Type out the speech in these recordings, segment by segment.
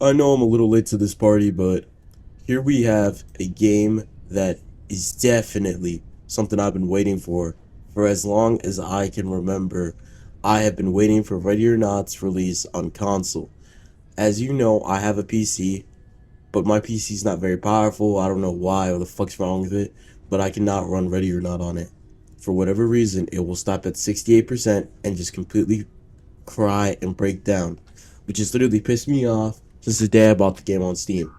I know I'm a little late to this party, but here we have a game that is definitely something I've been waiting for as long as I can remember. I have been waiting for Ready or Not's release on console. As you know, I have a PC, but my PC is not very powerful. I don't know why or the fuck's wrong with it, but I cannot run Ready or Not on it. For whatever reason, it will stop at 68% and just completely cry and break down, which has literally pissed me off since the day I bought the game on Steam.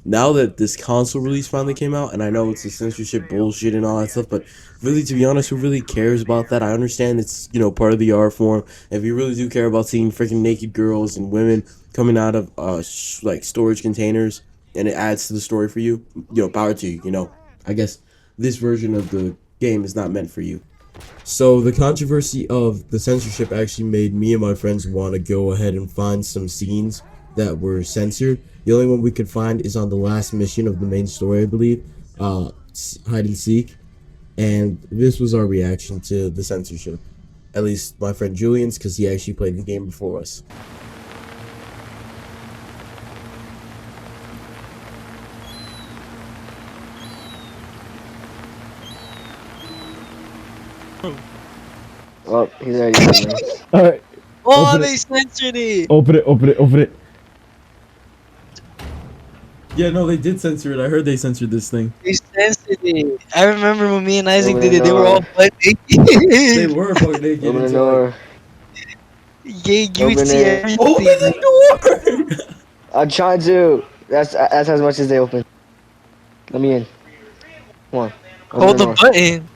Now that this console release finally came out, and I know it's the censorship bullshit and all that stuff, but really, to be honest, who really cares about that? I understand it's, part of the art form. If you really do care about seeing freaking naked girls and women coming out of, like, storage containers, and it adds to the story for you, power to you, I guess this version of the game is not meant for you. So the controversy of the censorship actually made me and my friends want to go ahead and find some scenes that were censored. The only one we could find is on the last mission of the main story, I believe, hide and seek. And this was our reaction to the censorship. At least my friend Julian's, because he actually played the game before us. Oh, he's already done, man. Alright, Oh, Open it. they censored it. open it. Yeah, no, they did censor it. I heard they censored this thing. They censored it. I remember when me and Isaac Open did the it. They were all door. butt They naked. were buck naked Open the until like, door. Yeah, you would Open see it. everything. open the door. I'm trying to. That's as much as they open. Let me in. Come on. Open Hold the the door. button.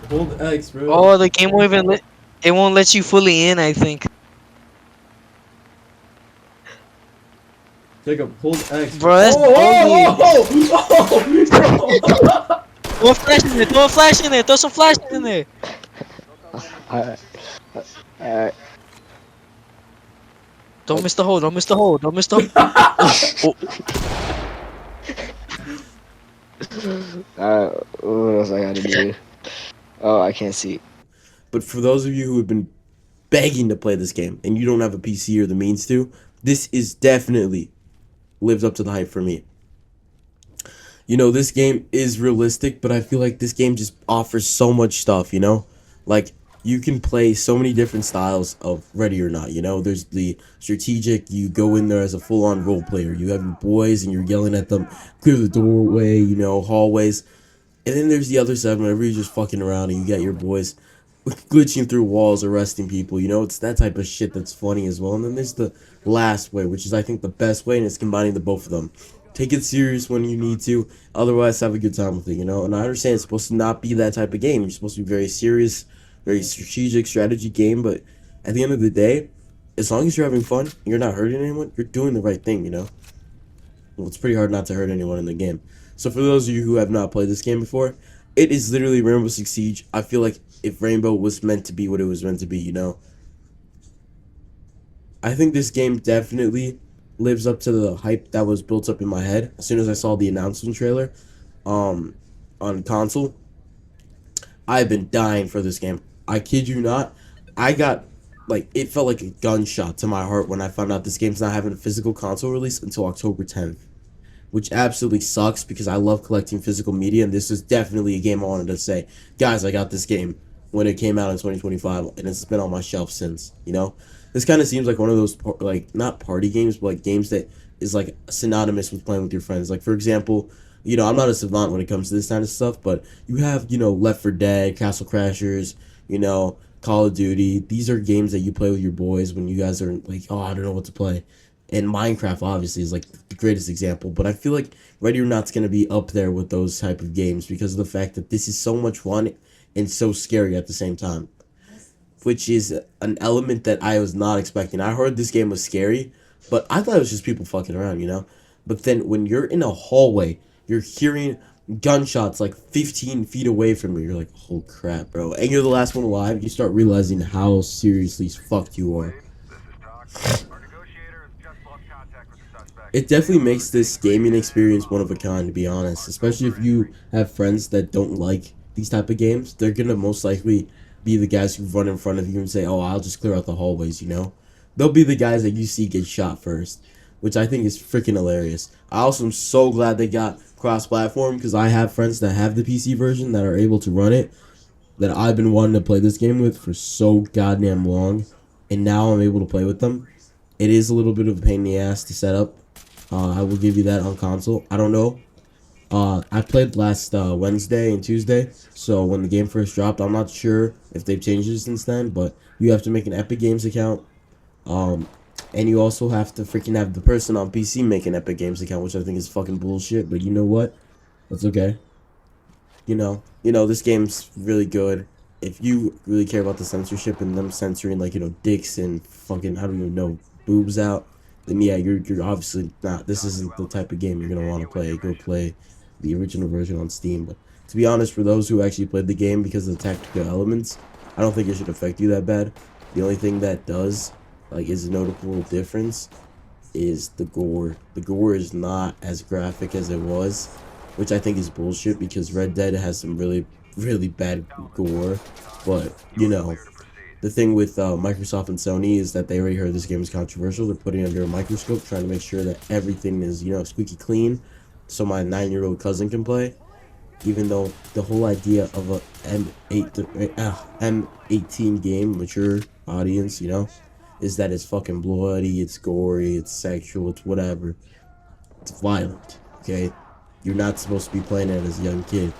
Hold X, bro. Oh, the game won't even let. It won't let you fully in. I think. Jacob, hold X. Bro, that's oh. Throw a flash in there. Throw a flash in there. Throw some flash in there. Alright. Alright. Don't miss the hole. Don't miss the hole. Don't miss the hole. Alright. What else I gotta do? Oh, I can't see. But for those of you who have been begging to play this game and you don't have a PC or the means to, this is definitely lives up to the hype for me. This game is realistic, but I feel like this game just offers so much stuff, Like, you can play so many different styles of Ready or Not, There's the strategic, you go in there as a full-on role player. You have your boys and you're yelling at them, clear the doorway, hallways. And then there's the other side whenever you're just fucking around and you got your boys glitching through walls, arresting people. It's that type of shit that's funny as well. And then there's the last way, which is I think the best way, and it's combining the both of them. Take it serious when you need to, otherwise have a good time with it. And I understand it's supposed to not be that type of game. You're supposed to be very serious, very strategic strategy game. But at the end of the day, as long as you're having fun, and you're not hurting anyone, you're doing the right thing. Well, it's pretty hard not to hurt anyone in the game. So for those of you who have not played this game before, it is literally Rainbow Six Siege. I feel like if Rainbow was meant to be what it was meant to be, I think this game definitely lives up to the hype that was built up in my head as soon as I saw the announcement trailer on console. I've been dying for this game. I kid you not. I got, it felt like a gunshot to my heart when I found out this game's not having a physical console release until October 10th. Which absolutely sucks because I love collecting physical media, and this is definitely a game I wanted to say, guys, I got this game when it came out in 2025, and it's been on my shelf since, This kind of seems like one of those, not party games, but, games that is, synonymous with playing with your friends. Like, for example, I'm not a savant when it comes to this kind of stuff, but you have, Left 4 Dead, Castle Crashers, Call of Duty. These are games that you play with your boys when you guys are like, oh, I don't know what to play. And Minecraft obviously is the greatest example, but I feel like Ready or Not's gonna be up there with those type of games because of the fact that this is so much fun and so scary at the same time, which is an element that I was not expecting. I heard this game was scary, but I thought it was just people fucking around, But then when you're in a hallway, you're hearing gunshots 15 feet away from you. You're like, oh crap, bro. And you're the last one alive. You start realizing how seriously fucked you are. It definitely makes this gaming experience one of a kind, to be honest. Especially if you have friends that don't like these type of games. They're gonna most likely be the guys who run in front of you and say, oh, I'll just clear out the hallways, They'll be the guys that you see get shot first. which I think is freaking hilarious. I also am so glad they got cross-platform because I have friends that have the PC version that are able to run it that I've been wanting to play this game with for so goddamn long, and now I'm able to play with them. It is a little bit of a pain in the ass to set up. I will give you that on console. I don't know. I played last Wednesday and Tuesday, so when the game first dropped, I'm not sure if they've changed it since then, but you have to make an Epic Games account. And you also have to freaking have the person on PC make an Epic Games account, which I think is fucking bullshit, but you know what? That's okay. This game's really good. If you really care about the censorship and them censoring, like, dicks and fucking, I don't even know, boobs out, then yeah, you're obviously not, this isn't the type of game you're gonna want to play. Go play the original version on Steam. But to be honest, for those who actually played the game because of the tactical elements, I don't think it should affect you that bad. The only thing that does, like, is a notable difference is the gore. The gore is not as graphic as it was, which I think is bullshit because Red Dead has some really, really bad gore. But, the thing with Microsoft and Sony is that they already heard this game is controversial. They're putting it under a microscope, trying to make sure that everything is, squeaky clean, so my 9-year-old cousin can play. Even though the whole idea of a M18 game, mature audience, is that it's fucking bloody, it's gory, it's sexual, it's whatever. It's violent, okay? You're not supposed to be playing it as a young kid,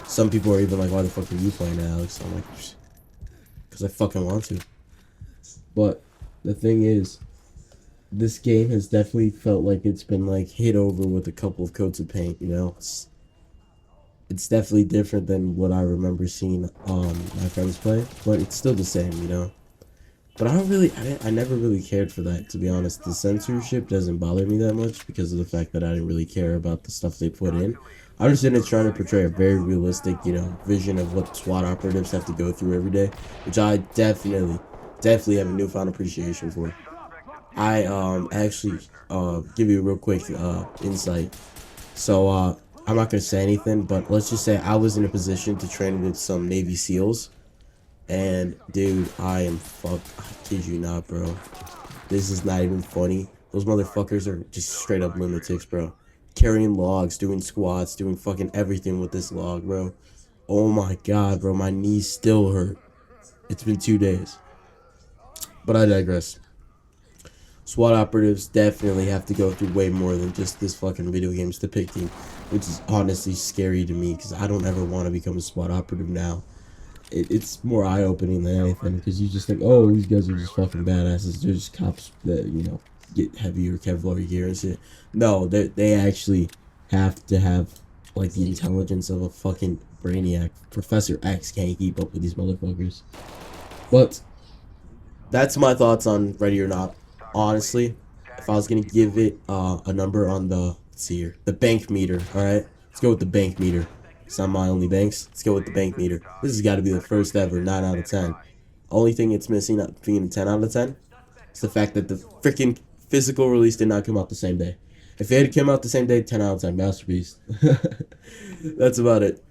Some people are even like, why the fuck are you playing it, Alex? I'm like, because I fucking want to. But the thing is, this game has definitely felt like it's been like hit over with a couple of coats of paint, It's definitely different than what I remember seeing my friends play, but it's still the same, But I never really cared for that, to be honest. The censorship doesn't bother me that much because of the fact that I didn't really care about the stuff they put in. I'm just in it trying to portray a very realistic, vision of what SWAT operatives have to go through every day, which I definitely have a newfound appreciation for. I actually give you a real quick insight. So I'm not gonna say anything, but let's just say I was in a position to train with some Navy SEALs. And dude, I kid you not, bro. This is not even funny. Those motherfuckers are just straight up lunatics, bro. Carrying logs, doing squats, doing fucking everything with this log, bro. Oh my god, bro, my knees still hurt. It's been 2 days. But I digress. SWAT operatives definitely have to go through way more than just this fucking video game's depicting, which is honestly scary to me because I don't ever want to become a SWAT operative now. It's more eye-opening than anything because you just think, oh, these guys are just fucking badasses. They're just cops that, get heavier Kevlar gear and shit. No, they actually have to have, like, the intelligence of a fucking brainiac. Professor X can't keep up with these motherfuckers. But that's my thoughts on Ready or Not. Honestly, if I was gonna give it a number on the, let's see here, the bank meter, alright? Let's go with the bank meter. It's not my only banks. Let's go with the bank meter. This has got to be the first ever 9 out of 10. Only thing it's missing out being a 10 out of 10 is the fact that the freaking physical release did not come out the same day. If it had come out the same day, 10 out of 10, masterpiece. That's about it.